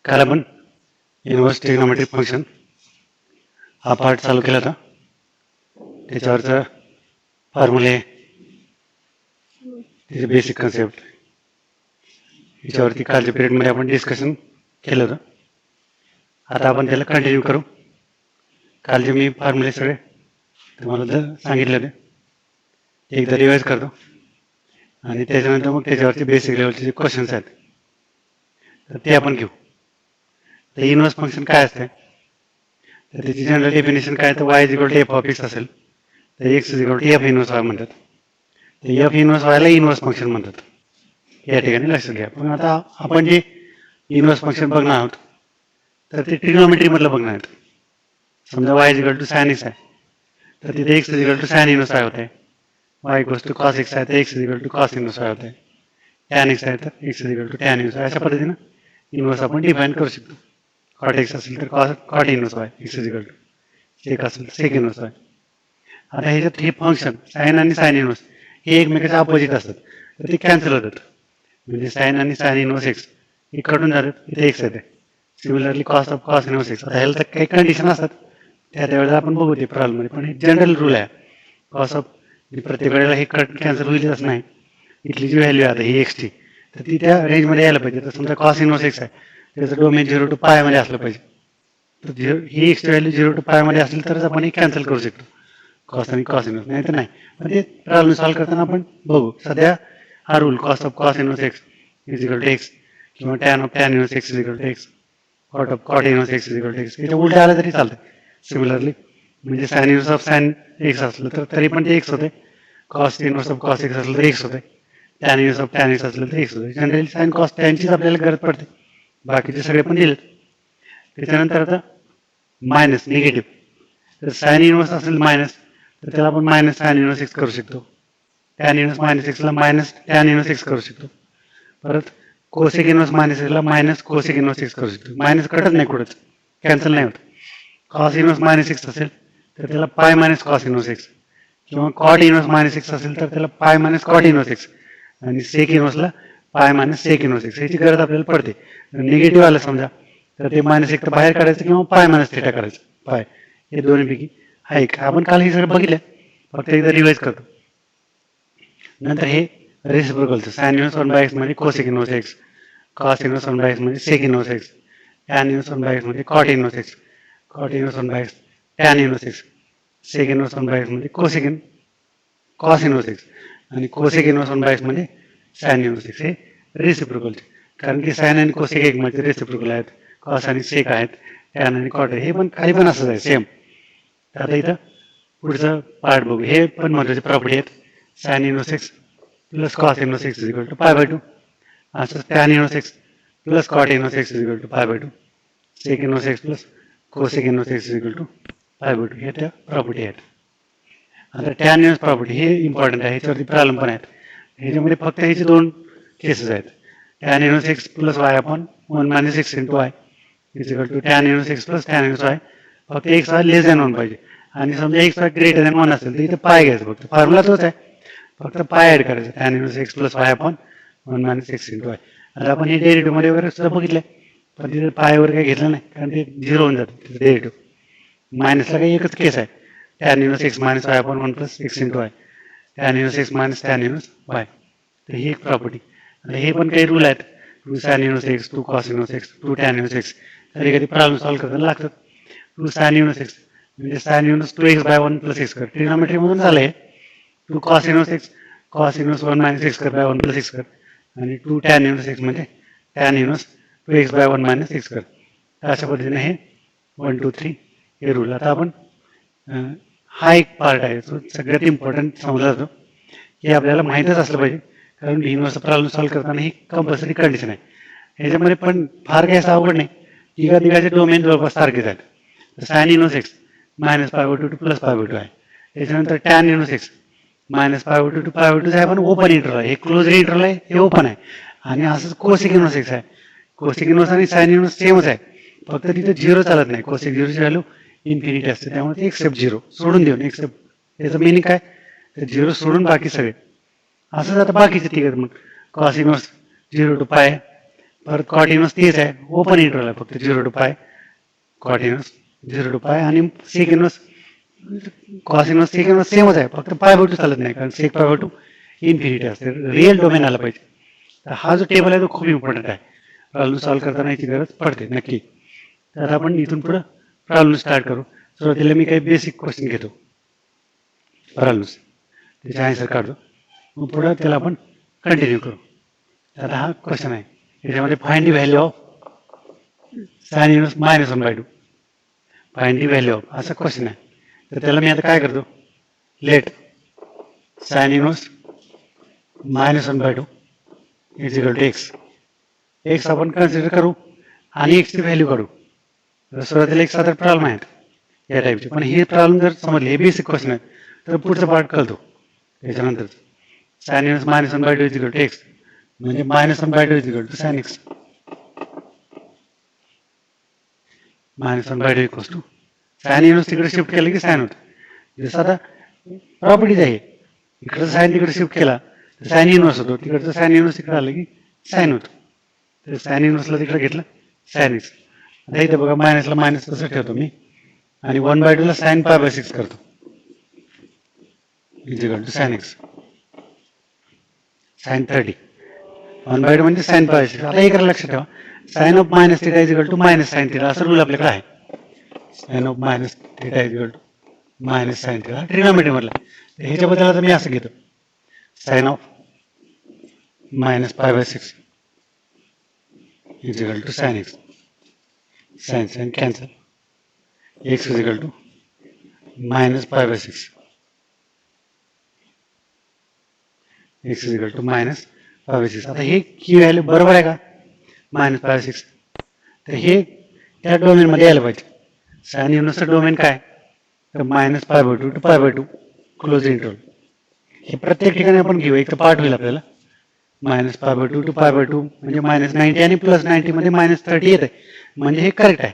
काल आपण inverse trigonometric function हा पार्ट चालू केला होता. त्याच्यावरचं फॉर्म्युले, त्याचे बेसिक कन्सेप्ट याच्यावरती कालच्या पिरियडमध्ये आपण डिस्कशन केलं होतं. आता आपण त्याला कंटिन्यू करू. कालचे मी फॉर्म्युले सगळे तुम्हाला सांगितले होते, ते एकदा रिवाइज करतो आणि त्याच्यानंतर मग त्याच्यावरचे बेसिक लेवलचे जे क्वेश्चन्स आहेत तर ते आपण घेऊ. तर इनव्हर्स फंक्शन काय असते, तर त्याची जनरल डेफिनेशन काय, तर y equal to f of x असेल तर x equal to f inverse y म्हणतात. तर एफ इनव्हर्स वायला इनव्हर्स फंक्शन म्हणतात, या ठिकाणी लक्षात घ्या. पण आता आपण जे इनव्हर्स फंक्शन बघणार आहोत तर ते ट्रिग्नोमेट्री मधलं बघणार आहेत. समजा y equal to sine x आहे तर तिथे x equal to sine inverse y होते, y equal to cos x आहे तर x equal to cos inverse y होते, टॅन एक्स आहे तर x equal to tan inverse y. अशा पद्धतीनं इनव्हर्स आपण डिफाईन करू शकतो. कॉट एक्स असेल तर cot inverse y, x equal to sec असेल तर सेक इनव्हर्स वाय. आता ह्याच्यात हे फंक्शन साइन आणि साइन इनव्हर्स हे एकमेकाच्या अपोजिट असतात तर ते कॅन्सल होतात. म्हणजे साइन आणि साइन इनव्हर्स एक्स हे कटून जातात, इथे एक्स येते. Similarly cos of cos inverse x. आता ह्याला तर काही कंडिशन असतात, त्यावेळेला आपण बघू ते प्रॉब्लेममध्ये. पण हे जनरल रूल आहे, कॉस ऑफ प्रत्येक वेळेला हे कॅन्सल होईल असं नाही. इथली जी व्हॅल्यू आहे ही एक्सची तर ती त्या रेंजमध्ये यायला पाहिजे. तर समजा कॉस इनव्हर्स एक्स आहे त्याचं डोमेन 0 to π मध्ये असलं पाहिजे. तर ही एक्सची व्हॅल्यू 0 to π मध्ये असेल तरच आपण हे कॅन्सल करू शकतो, कॉस आणि कॉस इनव्हर्स, नाही तर नाही. पण ते प्रॉब्लेम सॉल्व्ह करताना आपण बघू. सध्या हा rule cos of cos inverse x is equal to x किंवा tan of tan inverse x is equal to x, cot of cot inverse x is equal to x. याच्या उलट आलं तरी चालतं. सिमिलरली म्हणजे sine inverse of sine x असलं तर तरी पण ते एक्स होते, cos inverse of cos x असलं तर एक्स होते, tan inverse of tan x असलं तर एक्स होते. जनरली साइन कॉस टॅनचीच आपल्याला गरज पडते, बाकीचे सगळे पण दिलेत. त्याच्यानंतर आता मायनस निगेटिव्ह, तर साइन इनव्हर्स असेल मायनस तर त्याला आपण मायनस साइन इनव्हर्स एक्स करू शकतो, टॅन इनव्हर्स मायनस एक्सला मायनस टॅन इनव्हर्स एक्स करू शकतो. परत कोसेक इनव्हर्स मायनस एक्सला मायनस कोसेक इनव्हर्स एक्स करू शकतो. मायनस कटत नाही, कुठंच कॅन्सल नाही होत. कॉस इनव्हर्स मायनस एक्स असेल तर त्याला पाय मायनस कॉस इनव्हर्स एक्स, किंवा कॉट इनव्हर्स मायनस एक्स असेल तर त्याला pi minus cot inverse x, आणि सेक इनव्हर्सला पाय मायनस सेक इनव्हर्स एक्स. याची गरज आपल्याला पडते. निगेटिव्ह आलं समजा तर ते मायनस एक तर बाहेर काढायचं किंवा पाय मायनस थिटा करायचं. पाय हे दोन्हीपैकी हा एक. आपण काल हे सगळं बघितलं, फक्त एकदा रिवाइज करतो. नंतर हे रेसिप्रोकलचं साइन इनव्हर्स 1/x म्हणजे cosec inverse x, cos inverse 1/x म्हणजे sec inverse x, tan inverse 1/x म्हणजे cot inverse x, cot inverse 1/x tan inverse x, sec inverse 1/x म्हणजे कॉस इनव्हर्स एक्स, आणि cosec inverse 1/x म्हणजे sine inverse x. हे रेसिप्रोकलचे, कारण की sign आणि cosec एक म्हणजे रेसिप्रोकल आहेत, कॉस आणि सेक आहेत, टॅन आणि कॉट आहे. हे पण काही पण असंच आहे सेम. तर आता इथं पुढचं पार्ट बघू. हे पण महत्वाचे प्रॉपर्टी आहेत. Sine inverse x plus cos inverse x is equal to π/2, असं tan inverse x plus cot inverse x is equal to π/2, sec inverse x plus cosec inverse x is equal to π/2. हे त्या property आहेत. आता tan inverse property हे important आहे, ह्याच्यावरती problem पण आहेत. ह्याच्यामध्ये फक्त ह्याचे दोन केसेस आहेत. Tan inverse x plus y upon 1 minus x into y is equal to tan inverse x plus tan inverse y. फक्त एक्स वाय लेस दॅन 1 पाहिजे, आणि समजा एक्स वाय ग्रेटर दॅन 1 असेल तर इथं पाय घ्यायचं. फक्त फॉर्म्युला तोच आहे, फक्त पाय ऍड करायचं. Tan inverse x plus y upon 1 minus x into y. आता आपण हे डेरिव्हेटिव्ह मध्ये वगैरे सुद्धा बघितलंय, पण तिथे पाय वगैरे काही घेतलं नाही, कारण ते 0 होऊन जातं तिथे डेरिव्हेटिव्ह. मायनसला काही एकच केस आहे, tan inverse x minus y upon 1 plus x into y, tan inverse x minus tan inverse y. तर ही एक प्रॉपर्टी. आता हे पण काही रूल आहेत, 2 sine inverse x, 2 cos inverse x, 2 tan inverse x. कधी कधी प्रॉब्लेम सॉल्व्ह करताना लागतात. 2 साइन इनव्हर्स एक्स म्हणजे sine inverse 2x/1 plus x कर, ट्रिग्नोमेट्री मधून झालं हे. 2 cos inverse x, cos inverse 1 minus x कर बाय 1 प्लस एक्स कर, आणि 2 टॅन इनव्हर्स एक्स म्हणजे tan inverse 2x/1 minus x कर. अशा पद्धतीने हे 1 2 3 हे रूल. आता आपण हा एक पार्ट आहे तो सगळ्यात इम्पॉर्टंट समजला जातो, हे आपल्याला माहीतच असलं पाहिजे, कारण इनव्हर्स प्रॉब्लेम सॉल्व्ह करताना ही कंपल्सरी कंडिशन आहे. ह्याच्यामध्ये पण फार काही असं अवघड नाही. तिघाचे डोमेन जवळपास सारखेच आहेत. Sine inverse x minus π/2 to plus π/2 आहे. त्याच्यानंतर tan inverse x minus π/2 to π/2 आहे, पण ओपन इंटरव्हल आहे. हे क्लोज इंटरव्हल आहे, हे ओपन आहे. आणि असंच कोसेक इनव्हर्स एक्स आहे. कोसेक इनव्हर्स आणि साइन इनव्हर्स सेमच आहे, फक्त तिथे 0 चालत नाही. कोसेक 0ची व्हॅल्यू इन्फिनिटी असते, त्यामुळे ते एक्सेप्ट 0 सोडून देऊन एक्सेप्ट. त्याचं मिनिंग काय, तर 0 सोडून बाकी सगळे. असंच आता बाकीचे तिघ, मग कॉस इनव्हर्स 0 टू π, परत कॉट इनवर्स तेच आहे, ओपन इंटरव्हल आहे, फक्त 0 to पाय कॉट इनवर्स 0 to पाय आणि sec inverse cos inverse sec inverse सेमच आहे, फक्त पाय बाय टू चालत नाही, कारण सेक पाय बाय टू इन्फिनिटी असते, रिअल डोमेन आला पाहिजे. तर हा जो टेबल आहे तो खूप इम्पॉर्टंट आहे, प्रॉब्लेम सॉल्व्ह करताना याची गरज पडते नक्की. तर आपण इथून पुढं प्रॉब्लेम स्टार्ट करू. सुरुवातीला मी काही बेसिक क्वेश्चन घेतो प्रॉब्लेम्स, त्याचे आन्सर काढतो, मग पुढं त्याला आपण कंटिन्यू करू. आता हा क्वेश्चन आहे, याच्यामध्ये find the value of sine inverse -1/2, find the value of असा क्वेश्चन आहे. तर त्याला मी आता काय करतो, let sine inverse -1/2 is equal to x. X आपण कन्सिडर करू आणि एक्सची व्हॅल्यू काढू. तर सुरुवातीला एक साधा प्रॉब्लेम आहेत या टाईपचे, पण हे प्रॉब्लेम जर समजले, हे बेसिक क्वेश्चन आहेत, तर पुढचा पार्ट कळतो त्याच्यानंतर. Sine inverse -1/2 is equal to x म्हणजे -1/2 is equal to sine x, -1/2 equals to sine inverse तिकडे शिफ्ट केलं की साइन होतं. जसं आता प्रॉपर्टीज आहे, इकडचं साइन तिकडे शिफ्ट केला तर साइन इनवर्स होतो, तिकडचं साइन इनवर्स तिकडे आलं की साइन होतो. तर साइन इनवर्सला तिकडे घेतलं साइन एक्स. आता इथे बघा मायनसला मायनस कसं ठेवतो मी, आणि 1/2 ला साइन π/6 करतो is equal to sine x sine 30. 1/2 म्हणजे साइन π/6. आता एक लक्षात ठेवा, sine of minus theta is equal to minus sine theta असं रूल आपल्याकडे आहे. Sine of minus theta is equal to minus sine theta trigonometry मधला. ह्याच्याबद्दल आता मी असं घेतो, sine of minus π/6 is equal to sine x, sine sine cancel, x is equal to minus π/6, x is equal to minus π/6. आता हे की value बरोबर आहे का, -π/6. तर हे त्या डोमेनमध्ये यायला पाहिजे. साइन इनवर्सचं डोमेन काय, तर -π/2 टू π/2 क्लोज इंटरव्हल. हे प्रत्येक ठिकाणी आपण घेऊ, एक तर पार्ट होईल आपल्याला, -π/2 टू π/2 म्हणजे -90 आणि +90 मध्ये -30 येते, म्हणजे हे करेक्ट आहे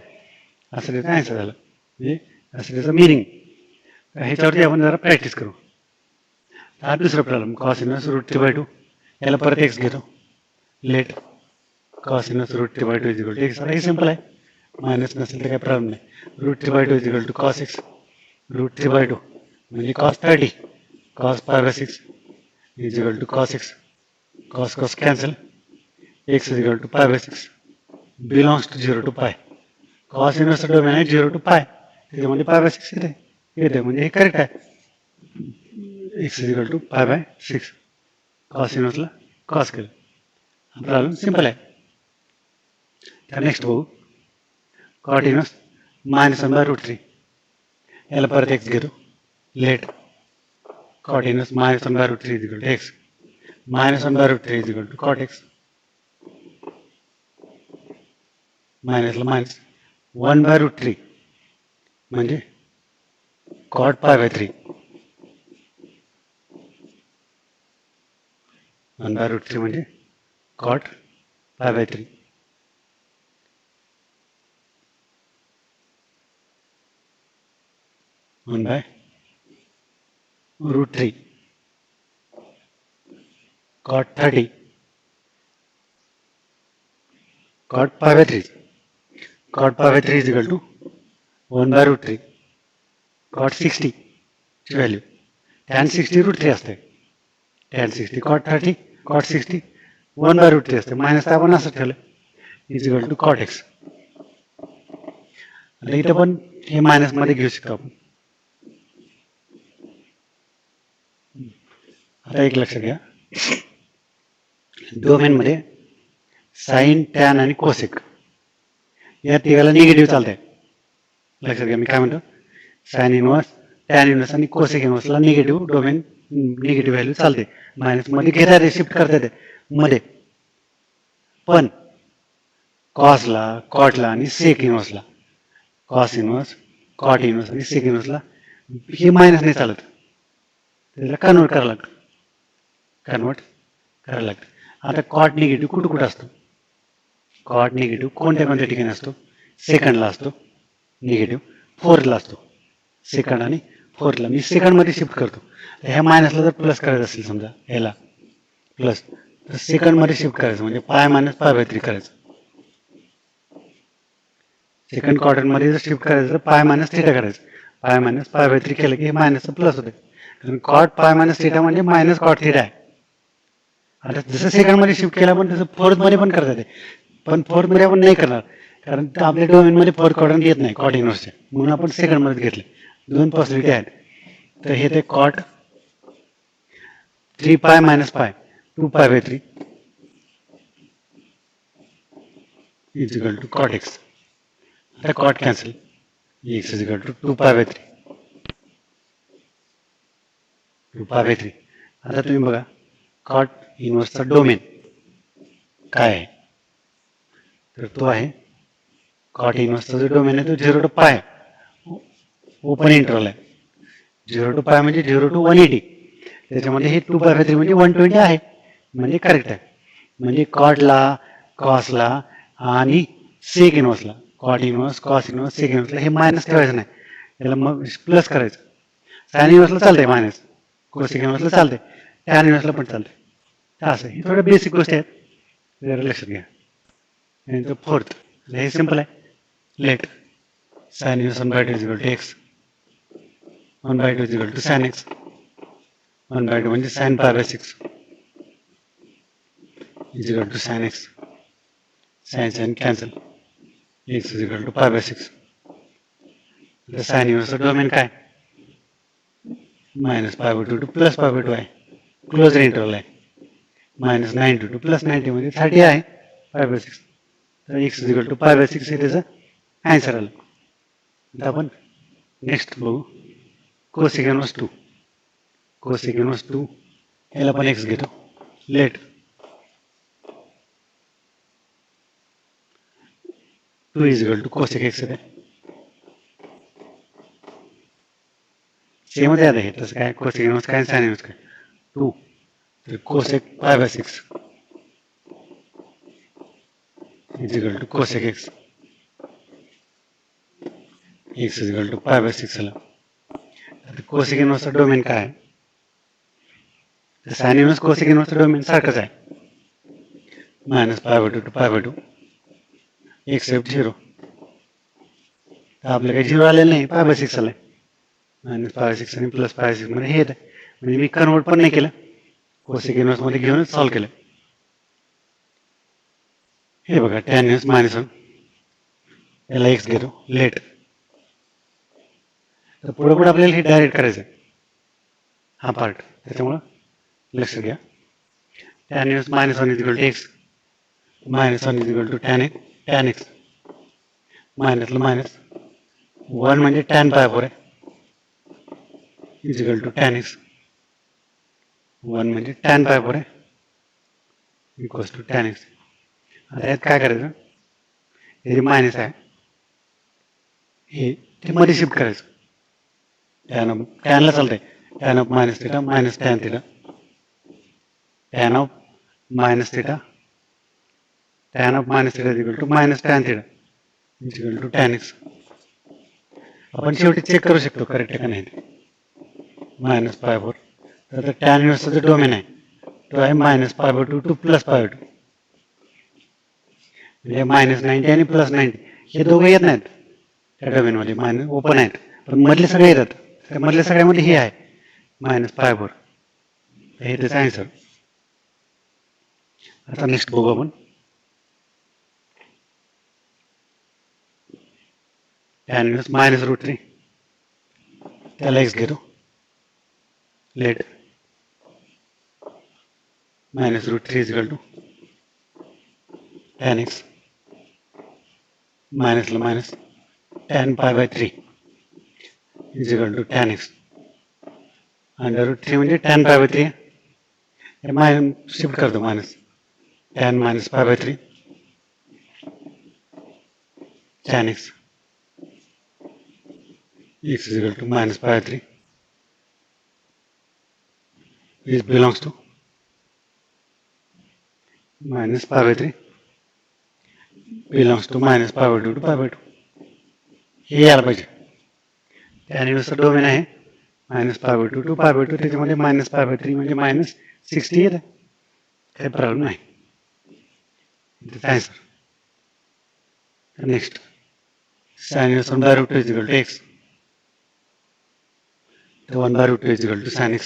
असं त्याचं आन्सर झालं, म्हणजे असं त्याचं मिनिंग. ह्याच्यावरती आपण जरा प्रॅक्टिस करू. हा दुसरा प्रॉब्लेम, कॉस इनवर्स √3/2, याला परत एक्स घेतो, let cos inverse √3/2 is equal to x. आता हे सिंपल आहे, मायनस नसेल तर काही प्रॉब्लेम नाही. √3/2 is equal to cos x, √3/2 म्हणजे cos 30, cos π/6 is equal to cos x, cos cos cancel, x is equal to π/6 belongs to 0 to pi. Cos inverse domain आहे 0 to पाय, त्याच्यामध्ये π/6 येते म्हणजे हे करेक्ट आहे. X is equal to π/6, cos इनवर्सला cos केलं. हा प्रॉब्लेम सिंपल आहे. तर नेक्स्ट बघू, कॉट इनवर्स -1/√3, याला परत एक्स घेतो, let cot inverse -1/√3 is equal to x, -1/√3 is equal to cot x, मायनसला मायनस 1/√3 म्हणजे कॉट π/3, 1/√3 म्हणजे cot π/3, (1/√3) cot 30, cot π/3, cot π/3 is equal to 1/√3, cot 60 ची व्हॅल्यू tan 60 √3 असते, tan 60 cot 30 cot 60 1/√3 असते, मायनस आपण असं ठेवलं is equal to cot x. आता इथं पण हे मायनस मध्ये घेऊ शकतो आपण. आता एक लक्षात घ्या, डोमेन मध्ये साइन टॅन आणि कोसेक या तिघाला निगेटिव्ह चालतंय. लक्षात घ्या मी काय म्हणतो, साइन इनवर्स टॅन इनवर्स आणि कोसेक इनवर्सला निगेटिव्ह डोमेन निगेटिव्ह व्हॅल्यू चालते, मायनस मध्ये घेता येते शिफ्ट करता येते मध्ये. पण कॉसला कॉटला आणि सेक इनवर्सला, कॉस इनवर्स कॉट इनवर्स आणि सेक इनवर्सला हे मायनस नाही चालत, त्याला कन्वर्ट करावं लागतं, कन्वर्ट करायला लागतं. आता कॉट निगेटिव्ह कुठं कुठं असतो, कॉट निगेटिव्ह कोणत्या कोणत्या ठिकाणी असतो, सेकंडला असतो निगेटिव्ह, फोर्थला असतो, सेकंड आणि फोर्थला. मी सेकंडमध्ये शिफ्ट करतो, ह्या मायनसला जर प्लस करायचं असेल समजा, ह्याला प्लस तर सेकंडमध्ये शिफ्ट करायचं म्हणजे π - π/3 करायचं, सेकंड क्वाड्रंटमध्ये जर शिफ्ट करायचं तर पाय मायनस थिटा करायचं. पाय मायनस पाय बाय 3 केलं की हे मायनसचं प्लस होते, कारण कॉट पाय मायनस थिटा म्हणजे मायनस कॉट थिटा आहे. आता जसं सेकंडमध्ये शिफ्ट केला पण तसं फोर्थमध्ये पण करता येते, पण फोर्थमध्ये आपण नाही करणार, कारण आपल्या डोमेनमध्ये फोर्थ क्वाड्रंट येत नाही कॉट इनव्हर्सचे, म्हणून आपण सेकंडमध्ये घेतले. दोन पॉसिबिलिटी आहेत. तर हे ते कॉट 3 पाय minus pi 2 pi by 3 is equal to cot x. आता cot cancel, x is equal to 2 pi by 3 2 pi by 3. आता तुम्ही बघा कॉट इनव्हर्सचा डोमेन काय आहे, तर तो आहे कॉट इनव्हर्सचा जो डोमेन आहे तो 0 टू पाय ओपन इंटरवल आहे. 0 टू पाय म्हणजे 0 टू 180, त्याच्यामध्ये हे 2 पाय बाय 3 म्हणजे 120 आहे, म्हणजे करेक्ट आहे. म्हणजे कॉटला, कॉसला आणि सेक इनव्हर्सला, कॉट इनव्हर्स, कॉस इनव्हर्स, सेक इनव्हर्सला हे मायनस ठेवायचं नाही, याला मग प्लस करायचं. साइन इनव्हर्सला चालतंय मायनस, कोसेक इनव्हर्सला चालतंय, टॅन इनव्हर्सला पण चालतंय. असं हे थोड्या बेसिक गोष्टी आहेत, जरा लक्षात घ्या. नंतर फोर्थ हे सिंपल आहे. Let sine inverse 1/2 is equal to x, 1/2 is equal to sine x, 1/2 म्हणजे sine pi by 6 is equal to sine x, sine sine cancel, x is equal to pi by 6. Sine इनव्हर्सचं domain काय, minus pi by 2 to plus pi by 2 आहे, close interval आहे. Minus 90 to plus 90 म्हणजे 30 आहे pi by 6. तर x is equal to pi by 6 हे त्याचं answer आलं. आता आपण नेक्स्ट बघू कोसेक इनव्हर्स 2. कोसेक इनव्हर्स 2 याला पण एक्स घेतो. Let 2 is equal to cosec x आहे, सेमच आहे तसं काय. कोसेक इनव्हर्स काय साइन इनव्हर्स काय 2, तर cosec pi by 6 is equal to cosec x, x is equal to pi by 6 आला. तर कोसेक इनव्हर्सचा डोमेन काय आहे, तर साइन इनव्हर्स कोसेक इनव्हर्सचा डोमेन सारखंच आहे, minus pi by 2 to pi by 2 except 0. तर आपलं काही 0 आलेलं नाही, पाय बाय 6 आलाय. मायनस पाय बाय 6 आणि प्लस पाय बाय 6 मध्ये हे येत आहे, म्हणजे मी कन्वर्ट पण नाही केलं, कोसेक इनव्हर्स मध्ये घेऊनच सॉल्व्ह केलं. हे बघा टॅन इनव्हर्स मायनस 1 याला एक्स घेतो. लेट तर पुढे पुढे आपल्याला हे डायरेक्ट करायचं आहे हा पार्ट, त्याच्यामुळं लक्ष घ्या. Tan inverse minus 1 is equal to x, minus 1 is equal to tan x, मायनसला मायनस 1 म्हणजे टॅन पाय 4 आहे is equal to tan x, 1 म्हणजे टॅन पाय 4 आहे इक्वल्स टू टॅन एक्स. आता यात काय करायचं, हे जे मायनस आहे हे ते मध्ये शिफ्ट करायचं. टॅनला चालतंय, tan of minus theta minus tan theta, tan of minus theta, tan of minus theta is equal to minus tan theta is equal to tan x. आपण शेवटी चेक करू शकतो करेक्ट आहे का नाही. मायनस पाय 4, तर टॅन इनव्हर्सचा जो domain आहे तो आहे minus pi by 2 to plus pi by 2, म्हणजे मायनस 90 आणि प्लस 90 हे दोघं येत नाहीत त्या डोमेनमध्ये, मायनस ओपन आहेत, पण मधले सगळे येतात. त्या मधल्या सगळ्यामध्ये हे आहे मायनस पाय 4, हे त्याचं आन्सर. आता नेक्स्ट बघू आपण टॅन इनव्हर्स मायनस रूट 3 त्याला एक्स घेतो. Let minus root 3 is equal to tan x, मायनसला minus tan pi by 3 is equal to tan x, under root 3 म्हणजे टॅन पाय बाय 3 हे मायनस शिफ्ट करतो, minus tan minus pi by 3 tan x, x is equal to minus pi by 3 which belongs to minus pi by 3 belongs to minus pi by 2 to pi by 2. हे यायला पाहिजे. Tan इनव्हर्सचा domain आहे minus pi by 2 to pi by 2, त्याच्यामध्ये minus pi by 3 म्हणजे minus 60 येत आहे, काही प्रॉब्लेम नाही. Answer. Next sin inverse 1 by root 2 is equal to x. So 1 by root 2 is equal to sin x.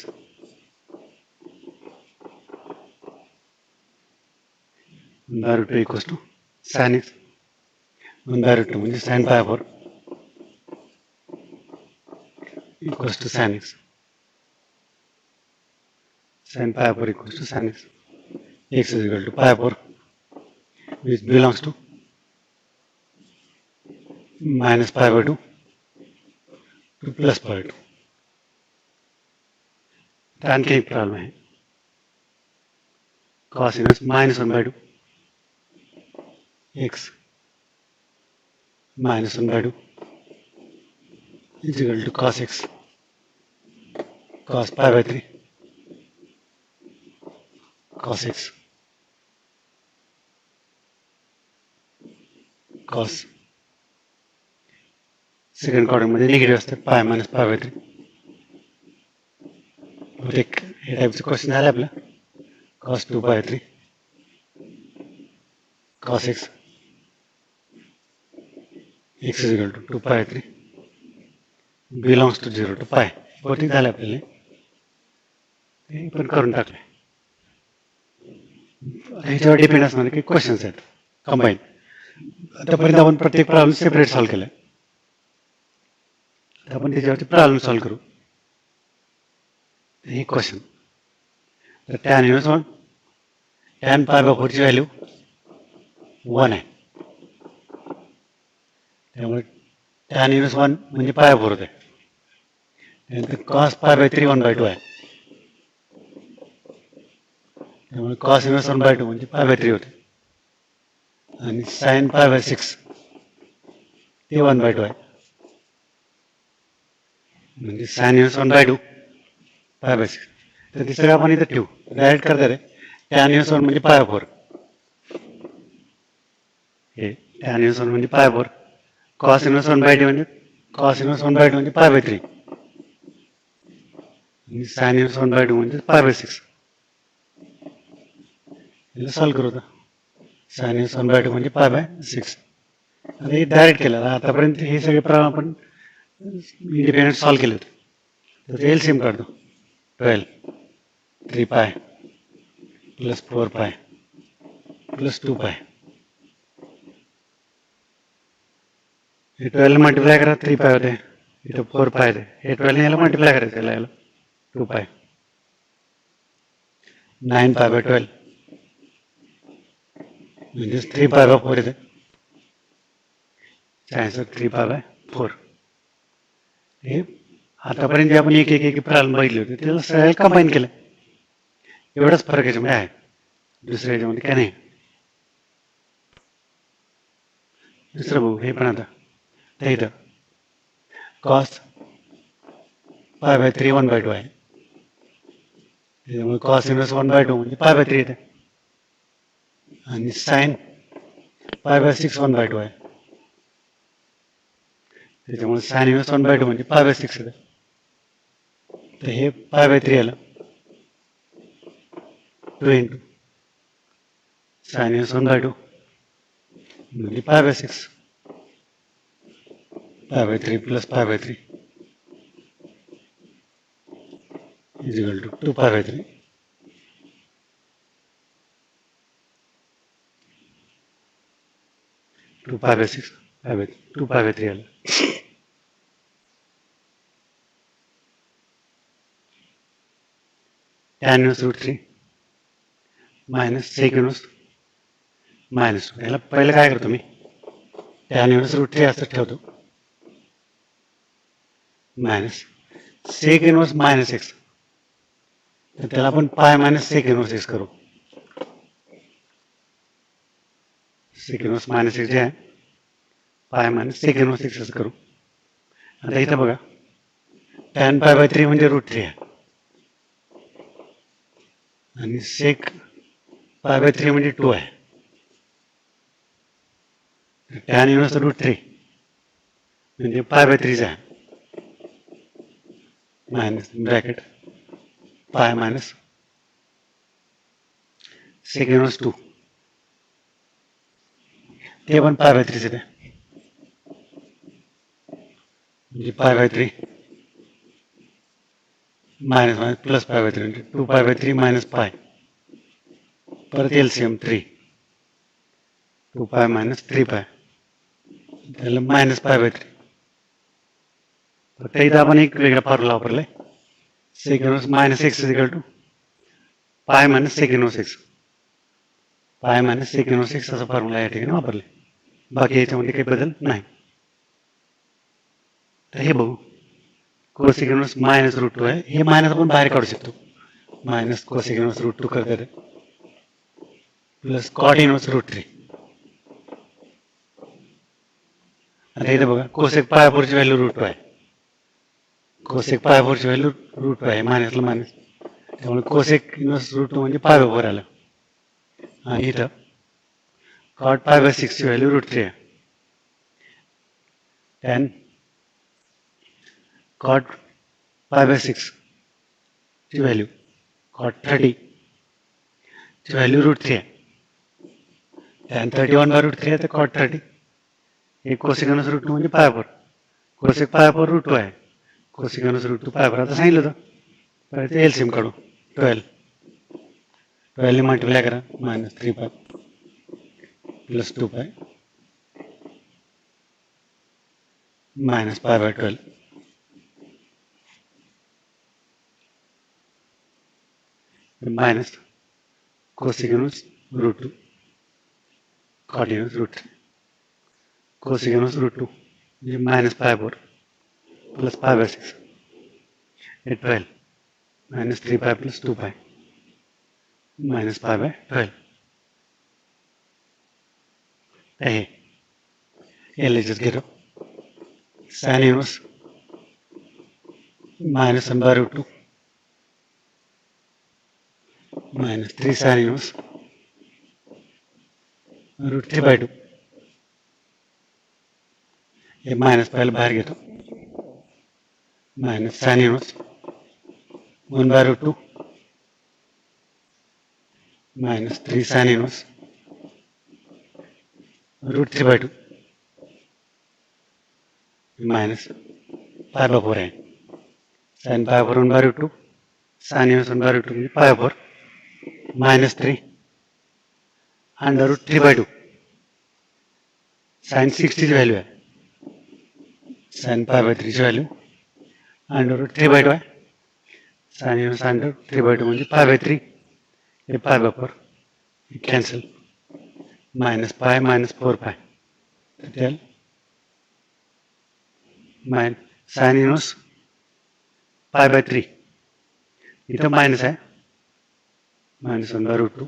1 by root 2 equals to sin x. 1 by root 2 means sin pi 4 equals to sin x. Sin pi 4 equals to sin x. X is equal to pi 4, which belongs to minus pi by 2 to plus pi by 2. आणखी एक problem आहे. cos inverse minus 1 by 2 x minus 1 by 2 is equal to cos x cos pi by 3 cos x cos second quadrant मध्ये negative असते पाय minus pi by 3. बहुतेक हे टाईपचं question झालं आपलं. cos 2 pi 3 cos x x is equal to 2 pi 3 belongs to 0 to pi. बहुतेक झालं आपल्याला ते पण करून टाकले. ह्याच्यावर डिपेंड असणारे काही क्वेश्चन्स आहेत कंबाईन. आतापर्यंत आपण प्रत्येक प्रॉब्लेम सेपरेट सॉल्व्ह केला. आपण त्याच्यावरती प्रॉब्लेम सॉल्व्ह करू. हे क्वेश्चन तर tan inverse 1 tan pi by 4 ची व्हॅल्यू 1 आहे. त्यामुळे tan इनवर्स 1 म्हणजे pi by 4 होते. त्यानंतर cos pi by 3 1 by 2 आहे. त्यामुळे cos इनवर्स 1 by 2 म्हणजे pi by 3 होते. आणि sin pi by 6 ते 1 by 2 आहे. म्हणजे sin inverse 1 by 2 pi by 6. तर ते सगळं आपण इथं ठेवू. डायरेक्ट करता रे tan इनवर्स 1 म्हणजे pi by 4. हे tan इनवर्स 1 म्हणजे pi by 4. cos inverse 1 by 2 म्हणजे cos इनवर्स 1 by 2 म्हणजे pi by 3. आणि sin इनवर्स 1 by 2 म्हणजे pi by 6. याला सॉल्व्ह करू आता. sin इनवर्स 1 by 2 म्हणजे pi by 6. आता हे डायरेक्ट केलं. आतापर्यंत हे सगळे प्रॉब्लेम आपण इंडिपेंडेंट सॉल्व्ह केले होते. तर एलसीएम काढतो. 12 3 pi plus 4 pi plus 2 pi. हे 12 मल्टिप्लाय करा 3 pi होते. इथं 4 pi आहे. हे 12 याला मल्टिप्लाय करायचं याला 2 pi 9 pi by 12 म्हणजे 3 pi by 4 येते. Answer 3 pi by 4. हे आतापर्यंत जे आपण एक एक एक प्रॉब्लेम बघितले होते त्याला सगळं कंबाईन केलं. एवढाच फरक याच्यामध्ये आहे. दुसऱ्या याच्यामध्ये काय नाही. दुसरं बघू. हे पण आता तर इथं cos pi by 3 1 by 2 आहे. त्याच्यामुळे cos इनवर्स 1 by 2 म्हणजे pi by 3 येते. आणि sin pi by 6 1 by 2 आहे. त्याच्यामुळे sin इनवर्स 1 by 2 म्हणजे pi by 6 येते. तर हे pi by 3 आलं 2 into sin इनवर्स 1 by 2 म्हणजे pi by 6 pi by 3 plus pi by 3 is equal to 2 pi by 3. To pi by 6 pi by 2 pi by 3 आलं. tan inverse root 3 minus sec inverse minus 2. याला पहिलं काय करतो मी tan inverse root 3 असं ठेवतो minus sec inverse minus x. तर त्याला आपण pi minus sec inverse x करू. sec inverse minus x जे आहे pi minus sec inverse x असं करू. आता इथं बघा tan pi by 3 म्हणजे रूट 3 आहे आणि sec pi by 3 म्हणजे 2 आहे. tan inverse रूट 3 म्हणजे pi by 3 आहे minus bracket pi minus sec inverse 2 ते पण pi by 3 येते. म्हणजे पाय by 3 minus minus plus pi by 3 म्हणजे 2 पाय बाय 3 मायनस पाय, परत एलसीएम 3, 2 पाय मायनस 3 पाय, त्याला मायनस पाय बाय 3. फक्त इथं आपण एक वेगळा फॉर्म्युला वापरलाय, second minus x equal to pi minus second x, pi minus second x असा फॉर्म्युला या ठिकाणी वापरले. बाकी याच्यामध्ये काही बदल नाही. तर हे बघू, कोसेकंड मायनस रूट 2 आहे, हे मायनस आपण बाहेर काढू शकतो. मायनस कोसेकंड रूट 2 करता येते प्लस कॉट इनवर्स रूट 3. आता इथे बघा कोसेक पाय 4 ची व्हॅल्यू रूट 2 आहे, कोसेक पाय 4 ची व्हॅल्यू रूट 2 आहे, मायनसला मायनस, त्यामुळे कोसेक इनवर्स रूट 2 म्हणजे पाय 4 आलं. आणि इथं कॉट पाय बाय 6 ची व्हॅल्यू रूट 3 आहे, टॅन कॉट पाय बाय 6 ची व्हॅल्यू कॉट 30 ची व्हॅल्यू रूट 3 आहे, टॅन 31 बाय रूट 3 आहे, तर कॉट 30 एक कोसेकंड रूट 2 म्हणजे पाय 4, कोसेक पाय 4 रूट 2 आहे, कोसेकंड रूट 2 पाय 4. आता सांगितलं होतं तर ते एलसीएम काढू, 12 ने मल्टिप्लाय करा, मायनस 3 पाय plus 2 pi minus pi by 12, minus cosecant root 2 cot inverse root 3, cosecant root 2 म्हणजे minus pi 4 plus pi by 6, 12 minus 3 पाय plus 2 pi minus pi by 12. हे एलएचएस घेतो, sine inverse minus 1 by root 2 minus 3 sine inverse root 3 by 2. हे minus पायला बाहेर घेतो, minus sine inverse 1 by root 2 minus 3 sine inverse root 3 by 2 minus pi by 4 आहे, sine pi 4 1 by root 2 sine inverse 1 by root 2 म्हणजे pi 4 minus 3 under root 3 by 2, sine 60 ची value आहे, sine pi by 3 ची value under root 3 by 2 आहे, sine inverse under 3 by 2 म्हणजे पाय by 3, हे पाय by 4 cancel, minus pi minus 4 पाय, त्याला साइन इनवर्स पाय बाय 3, इथं मायनस आहे, minus 1 by root 2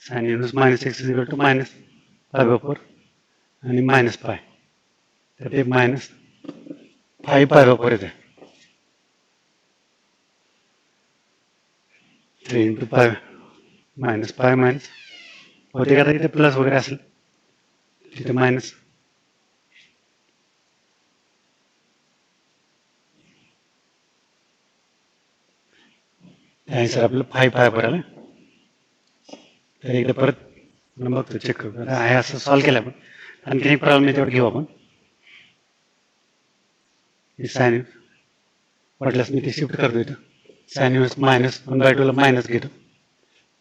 sine inverse minus x equal to minus pi by 4 आणि मायनस पाय, तर ते मायनस 5 पाय बाय 4 येते, 3 into pi minus pi minus होते का, इथे प्लस वगैरे असेल तिथे मायनस, आन्सर आपलं 5 पाय 4 आलं. तर एकदा परत बघतो, चेक करतो, आहे असं सॉल्व्ह केलं आपण. आणखी एक प्रॉब्लेम आहे तेवढं घेऊ आपण. साइन वाटल्यास मी ते शिफ्ट करतो, इथं साइन इनवर्स मायनस 1 बाय 2 ला मायनस घेतो,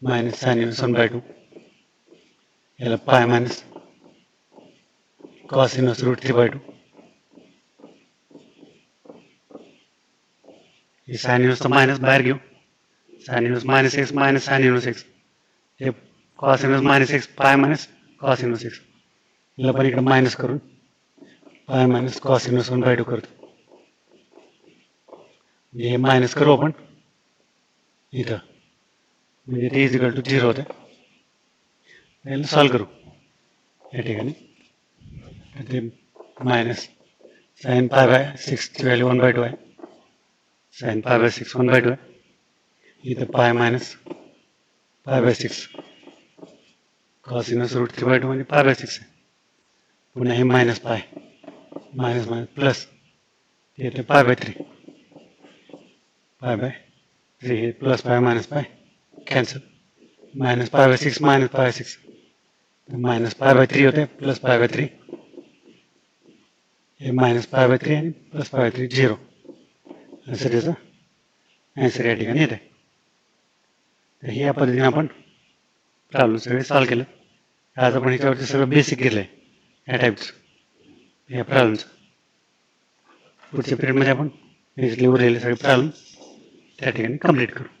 मायनस साइन इनवर्स 1 बाय 2, याला pi minus cos inverse root 3 by 2, हे साइन इनवर्स मायनस बाहेर घेऊ, sine inverse minus x minus sine inverse x, हे cos inverse minus x pi minus cos inverse x, याला पण इकडे minus करून पाय मायनस कॉस इनवर्स 1 बाय 2 करतो, हे मायनस करू आपण इथं, म्हणजे ते इज इक्वल टू 0 होते. याला सॉल्व्ह करू या ठिकाणी, ते मायनस साइन पाय बाय 6 ची व्हॅल्यू 1 बाय 2 आहे, साइन पाय बाय 6 1 बाय 2 आहे, इथं pi minus pi by 6 cos inverse root 3 by 2 म्हणजे पाय बाय 6 आहे, पुन्हा हे minus pi minus minus plus येते पाय बाय 3, पाय बाय 3 हे प्लस पाय मायनस पाय cancel, minus pi by 6 minus pi by 6, minus pi by 3 होते प्लस पाय बाय 3, हे -π/3 आणि +π/3 0 असं त्याचं ॲन्सर या ठिकाणी येत आहे. तर या पद्धतीने आपण प्रॉब्लेम सगळे सॉल्व्ह केलं. आज आपण ह्याच्यावरती सगळं बेसिक केलं आहे या टाईपचं या प्रॉब्लेमचं. पुढच्या पिरियडमध्ये आपण याच्यातले उरलेले सगळे प्रॉब्लेम त्या ठिकाणी कंप्लीट करू.